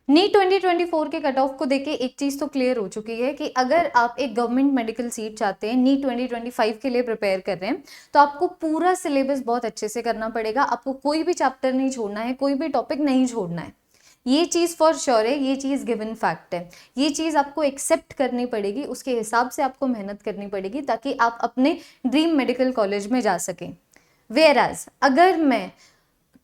NEET 2024 के cut off को देख के एक चीज तो क्लियर हो चुकी है कि अगर आप एक गवर्नमेंट मेडिकल सीट चाहते हैं, नीट 2025 के लिए प्रिपेयर कर रहे हैं, तो आपको पूरा सिलेबस बहुत अच्छे से करना पड़ेगा। आपको कोई भी चैप्टर नहीं छोड़ना है, कोई भी टॉपिक नहीं छोड़ना है। ये चीज फॉर श्योर है, ये चीज गिवन फैक्ट है। ये चीज आपको एक्सेप्ट करनी पड़ेगी, उसके हिसाब से आपको मेहनत करनी पड़ेगी ताकि आप अपने ड्रीम मेडिकल कॉलेज में जा सकें। वेयर एज अगर मैं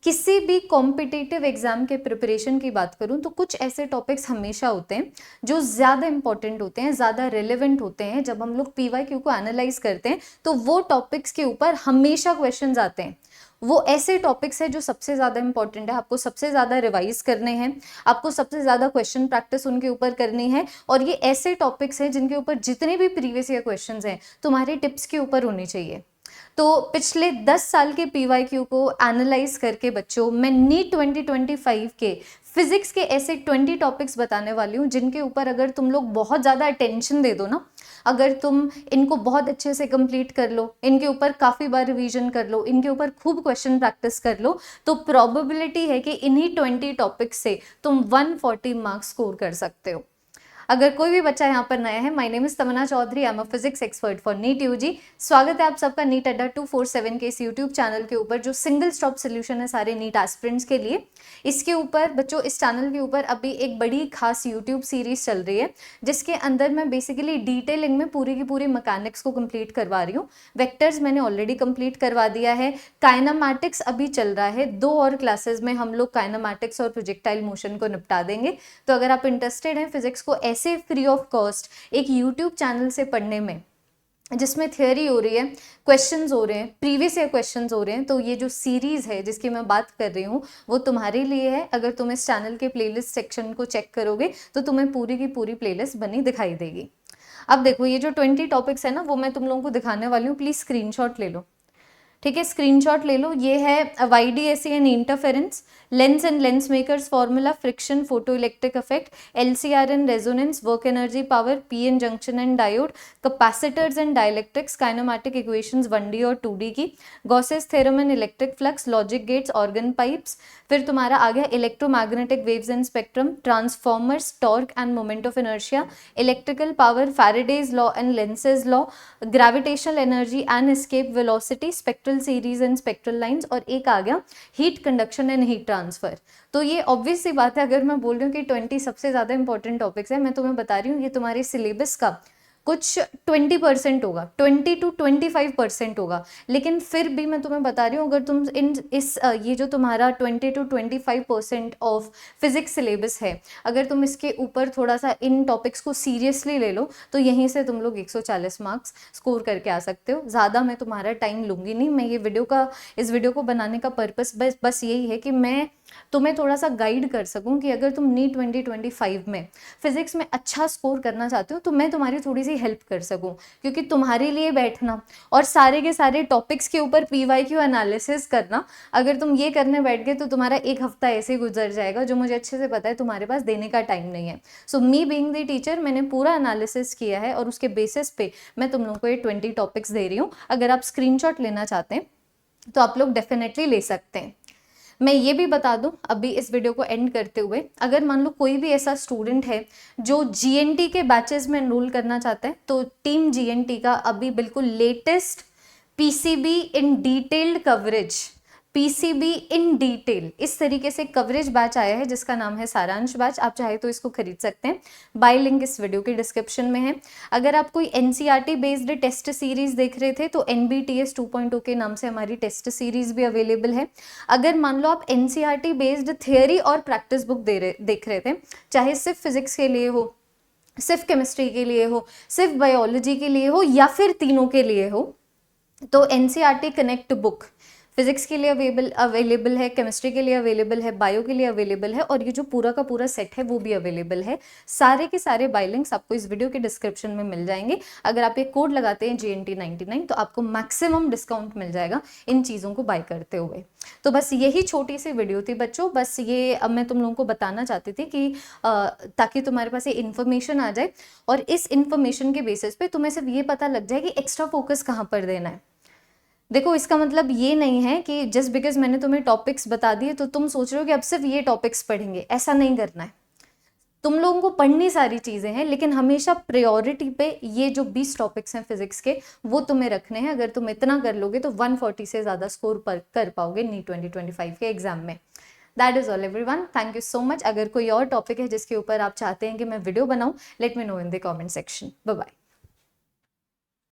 किसी भी कॉम्पिटिटिव एग्जाम के प्रिपरेशन की बात करूं तो कुछ ऐसे टॉपिक्स हमेशा होते हैं जो ज़्यादा इंपॉर्टेंट होते हैं, ज़्यादा रेलेवेंट होते हैं। जब हम लोग पीवाईक्यू को एनालाइज करते हैं तो वो टॉपिक्स के ऊपर हमेशा क्वेश्चंस आते हैं। वो ऐसे टॉपिक्स है जो सबसे ज़्यादा इंपॉर्टेंट है, आपको सबसे ज़्यादा रिवाइज करने हैं, आपको सबसे ज़्यादा क्वेश्चन प्रैक्टिस उनके ऊपर करनी है। और ये ऐसे टॉपिक्स हैं जिनके ऊपर जितने भी प्रीवियस ईयर क्वेश्चंस हैं तुम्हारे टिप्स के ऊपर होने चाहिए। तो पिछले 10 साल के पीवाईक्यू को एनालाइज करके बच्चों, मैं नीट 2025 के फिजिक्स के ऐसे 20 टॉपिक्स बताने वाली हूँ जिनके ऊपर अगर तुम लोग बहुत ज़्यादा अटेंशन दे दो ना, अगर तुम इनको बहुत अच्छे से कंप्लीट कर लो, इनके ऊपर काफ़ी बार रिवीजन कर लो, इनके ऊपर खूब क्वेश्चन प्रैक्टिस कर लो, तो प्रोबेबिलिटी है कि इन्हीं 20 टॉपिक्स से तुम 140 मार्क्स स्कोर कर सकते हो। अगर कोई भी बच्चा यहाँ पर नया है, my name is Tamanna Chaudhary, I am a physics expert for NEET UG. स्वागत है आप सबका नीट अड्डा 247 के इस यूट्यूब चैनल के ऊपर जो सिंगल स्टॉप सोल्यूशन है सारे नीट एस्पिरेंट्स के लिए। इसके ऊपर बच्चों, इस चैनल के ऊपर अभी एक बड़ी खास यूट्यूब सीरीज चल रही है जिसके अंदर मैं बेसिकली डिटेलिंग में पूरी की पूरी मैकेनिक्स को कंप्लीट करवा रही हूँ। वेक्टर्स मैंने ऑलरेडी कंप्लीट करवा दिया है, काइनेमैटिक्स अभी चल रहा है, 2 और क्लासेस में हम लोग काइनेमैटिक्स और प्रोजेक्टाइल मोशन को निपटा देंगे। तो अगर आप इंटरेस्टेड हैं फिजिक्स को ऐसे फ्री ऑफ कॉस्ट एक यूट्यूब चैनल से पढ़ने में जिसमें थियोरी हो रही है, क्वेश्चंस हो रहे हैं, प्रीवियस ईयर क्वेश्चंस हो रहे हैं, तो ये जो सीरीज है जिसकी मैं बात कर रही हूँ वो तुम्हारे लिए है। अगर तुम इस चैनल के प्लेलिस्ट सेक्शन को चेक करोगे तो तुम्हें पूरी की पूरी प्लेलिस्ट बनी दिखाई देगी। अब देखो, ये जो 20 टॉपिक्स है ना वो मैं तुम लोगों को दिखाने वाली हूँ, प्लीज स्क्रीनशॉट ले लो। ठीक है, स्क्रीनशॉट ले लो। ये है YDSE and interference, lens and lens makers formula, friction, photo electric effect, LCR and resonance, work energy power, PN junction and diode, capacitors and dielectrics, kinematic equations 1D और 2D की, Gauss's theorem and electric flux, logic gates, organ pipes. फिर तुम्हारा आ गया electromagnetic waves and spectrum, transformers, torque and moment of inertia, electrical power, Faraday's law and Lenz's law, gravitational energy and escape velocity, spectral series and spectral lines, और एक आ गया heat conduction and heat transfer. तो ये obvious सी बात है, अगर मैं बोल रही हूँ कि 20 सबसे ज्यादा इंपॉर्टेंट टॉपिक्स है, मैं तुम्हें बता रही हूँ ये तुम्हारे सिलेबस का कुछ 20% होगा, 20 to 25% होगा। लेकिन फिर भी मैं तुम्हें बता रही हूँ, अगर तुम ये जो तुम्हारा 20 to 25% ऑफ फिजिक्स सिलेबस है, अगर तुम इसके ऊपर थोड़ा सा इन टॉपिक्स को सीरियसली ले लो तो यहीं से तुम लोग 140 मार्क्स स्कोर करके आ सकते हो। ज़्यादा मैं तुम्हारा टाइम लूँगी नहीं। मैं इस वीडियो को बनाने का पर्पस बस यही है कि मैं तुम्हें थोड़ा सा गाइड कर सकूं कि अगर तुम नीट 2025 में फिजिक्स में अच्छा स्कोर करना चाहते हो तो मैं तुम्हारी थोड़ी सी हेल्प कर सकूं, क्योंकि तुम्हारे लिए बैठना और सारे के सारे टॉपिक्स के ऊपर पीवाईक्यू एनालिसिस करना, अगर तुम ये करने बैठ गए तो तुम्हारा एक हफ्ता ऐसे गुजर जाएगा जो मुझे अच्छे से पता है तुम्हारे पास देने का टाइम नहीं है। सो मी बीइंग द टीचर, मैंने पूरा एनालिसिस किया है और उसके बेसिस पे मैं तुम लोगों को ये 20 टॉपिक्स दे रही हूँ। अगर आप स्क्रीनशॉट लेना चाहते हैं तो आप लोग डेफिनेटली ले सकते हैं। मैं ये भी बता दूं अभी इस वीडियो को एंड करते हुए, अगर मान लो कोई भी ऐसा स्टूडेंट है जो जीएनटी के बैचेस में एनरोल करना चाहता है, तो टीम जीएनटी का अभी बिल्कुल latest PCB in detailed coverage, PCB in detail इस तरीके से कवरेज बैच आया है जिसका नाम है सारांश बैच। आप चाहे तो इसको खरीद सकते हैं, बाय लिंक इस वीडियो के डिस्क्रिप्शन में है। अगर आप कोई एनसीईआरटी बेस्ड टेस्ट सीरीज देख रहे थे तो एनबीटीएस 2.0 के नाम से हमारी टेस्ट सीरीज भी अवेलेबल है। अगर मान लो आप एनसीईआरटी बेस्ड थियोरी और प्रैक्टिस बुक देख रहे थे, चाहे सिर्फ फिजिक्स के लिए हो, सिर्फ केमिस्ट्री के लिए हो, सिर्फ बायोलॉजी के लिए हो, या फिर तीनों के लिए हो, तो एनसीईआरटी कनेक्ट बुक फिजिक्स के लिए अवेलेबल है, केमिस्ट्री के लिए अवेलेबल है, बायो के लिए अवेलेबल है, और ये जो पूरा का पूरा सेट है वो भी अवेलेबल है। सारे के सारे बाय लिंक्स आपको इस वीडियो के डिस्क्रिप्शन में मिल जाएंगे। अगर आप ये कोड लगाते हैं GNT99 तो आपको मैक्सिमम डिस्काउंट मिल जाएगा इन चीज़ों को बाय करते हुए। तो बस यही छोटी सी वीडियो थी बच्चों, बस ये अब मैं तुम लोगों को बताना चाहती थी कि ताकि तुम्हारे पास ये इन्फॉर्मेशन आ जाए और इस इन्फॉर्मेशन के बेसिस पे तुम्हें सिर्फ ये पता लग जाए कि एक्स्ट्रा फोकस कहाँ पर देना है। देखो, इसका मतलब ये नहीं है कि जस्ट बिकॉज मैंने तुम्हें टॉपिक्स बता दिए तो तुम सोच रहे हो कि अब सिर्फ ये टॉपिक्स पढ़ेंगे, ऐसा नहीं करना है। तुम लोगों को पढ़नी सारी चीजें हैं, लेकिन हमेशा प्रायोरिटी पे ये जो 20 टॉपिक्स हैं फिजिक्स के वो तुम्हें रखने हैं। अगर तुम इतना कर लोगे तो 140 से ज्यादा स्कोर कर पाओगे नीट 2025 के एग्जाम में। That is all everyone, thank you so much. अगर कोई और टॉपिक है जिसके ऊपर आप चाहते हैं कि मैं वीडियो बनाऊं, let me know in the comment section. Bye bye.